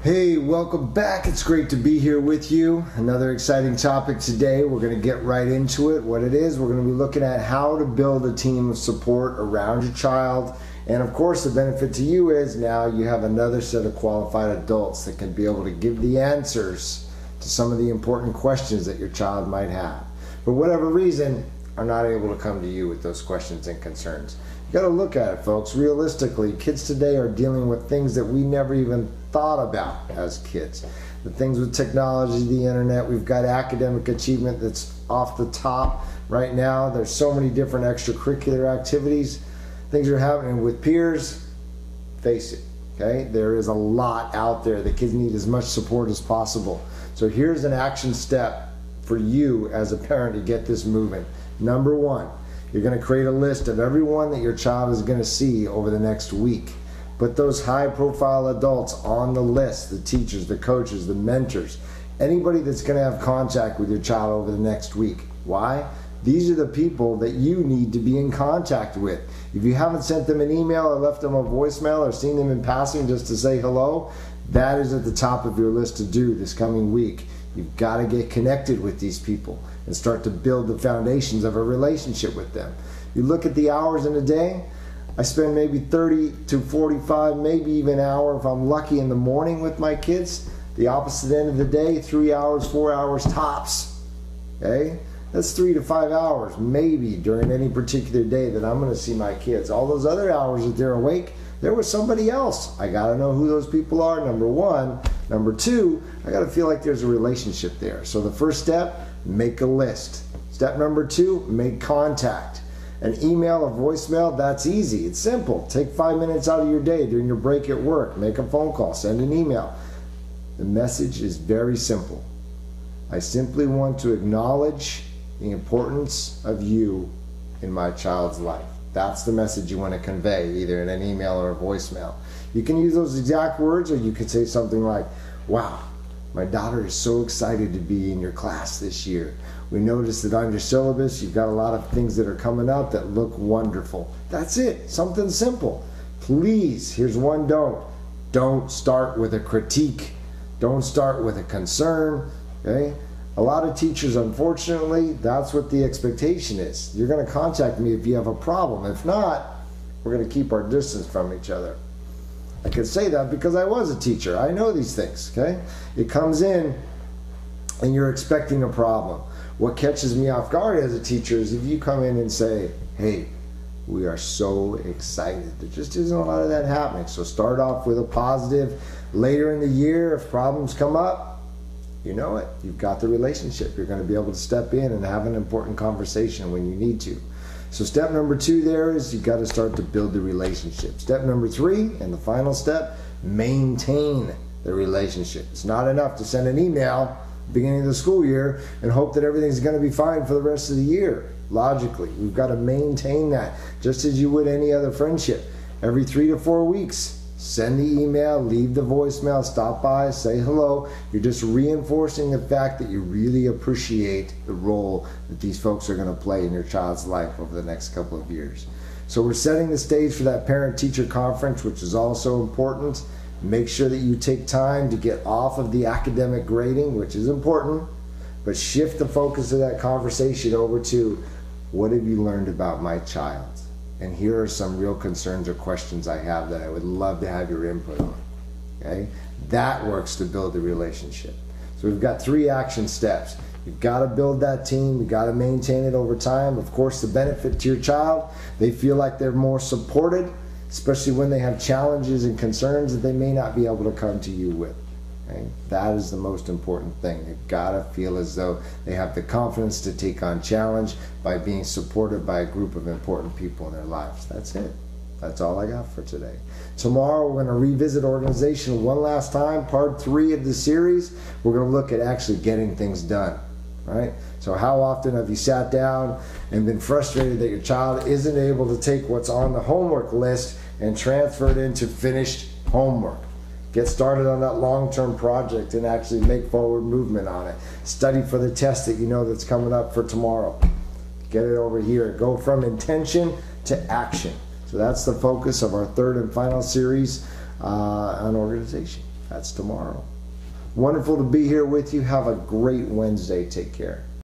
Hey, welcome back. It's great to be here with you. Another exciting topic today. We're going to get right into it. What it is, we're going to be looking at how to build a team of support around your child. And of course, the benefit to you is now you have another set of qualified adults that can be able to give the answers to some of the important questions that your child might have. For whatever reason, are not able to come to you with those questions and concerns. You got to look at it, folks. Realistically, kids today are dealing with things that we never even thought about as kids. The things with technology, the internet, we've got academic achievement that's off the top right now. There's so many different extracurricular activities. Things are happening with peers. Face it, okay? There is a lot out there. The kids need as much support as possible. So here's an action step for you as a parent to get this moving. Number one, you're going to create a list of everyone that your child is going to see over the next week. Put those high-profile adults on the list, the teachers, the coaches, the mentors, anybody that's going to have contact with your child over the next week. Why? These are the people that you need to be in contact with. If you haven't sent them an email or left them a voicemail or seen them in passing just to say hello, that is at the top of your list to do this coming week. You've got to get connected with these people and start to build the foundations of a relationship with them. You look at the hours in a day, I spend maybe 30 to 45, maybe even an hour if I'm lucky in the morning with my kids. The opposite end of the day, 3 hours, 4 hours tops. Okay? That's 3 to 5 hours maybe during any particular day that I'm going to see my kids. All those other hours that they're awake, they're with somebody else. I got to know who those people are, number one. Number two, I got to feel like there's a relationship there. So the first step, make a list. Step number two, make contact. An email, a voicemail, that's easy. It's simple. Take 5 minutes out of your day during your break at work. Make a phone call, send an email. The message is very simple. I simply want to acknowledge the importance of you in my child's life. That's the message you want to convey, either in an email or a voicemail. You can use those exact words, or you could say something like, wow, my daughter is so excited to be in your class this year. We noticed that on your syllabus, you've got a lot of things that are coming out that look wonderful. That's it, something simple. Please, here's one don't. Don't start with a critique. Don't start with a concern, okay? A lot of teachers, unfortunately, that's what the expectation is. You're going to contact me if you have a problem. If not, we're going to keep our distance from each other. I could say that because I was a teacher. I know these things, okay? It comes in and you're expecting a problem. What catches me off guard as a teacher is if you come in and say, hey, we are so excited. There just isn't a lot of that happening. So start off with a positive. Later in the year, if problems come up, you know it. You've got the relationship. You're going to be able to step in and have an important conversation when you need to. So step number two there is you've got to start to build the relationship. Step number three, and the final step, maintain the relationship. It's not enough to send an email at the beginning of the school year and hope that everything's going to be fine for the rest of the year. Logically, we've got to maintain that just as you would any other friendship. Every 3 to 4 weeks, send the email, leave the voicemail, stop by, say hello. You're just reinforcing the fact that you really appreciate the role that these folks are going to play in your child's life over the next couple of years. So we're setting the stage for that parent-teacher conference, which is also important. Make sure that you take time to get off of the academic grading, which is important, but shift the focus of that conversation over to, what have you learned about my child? And here are some real concerns or questions I have that I would love to have your input on. Okay? That works to build the relationship. So we've got 3 action steps. You've got to build that team. You've got to maintain it over time. Of course, the benefit to your child, they feel like they're more supported, especially when they have challenges and concerns that they may not be able to come to you with. Okay? That is the most important thing. They've got to feel as though they have the confidence to take on challenge by being supported by a group of important people in their lives. That's it. That's all I got for today. Tomorrow we're going to revisit organization one last time, part 3 of the series. We're going to look at actually getting things done. Right? So how often have you sat down and been frustrated that your child isn't able to take what's on the homework list and transfer it into finished homework? Get started on that long-term project and actually make forward movement on it. Study for the test that you know that's coming up for tomorrow. Get it over here. Go from intention to action. So that's the focus of our 3rd and final series on organization. That's tomorrow. Wonderful to be here with you. Have a great Wednesday. Take care.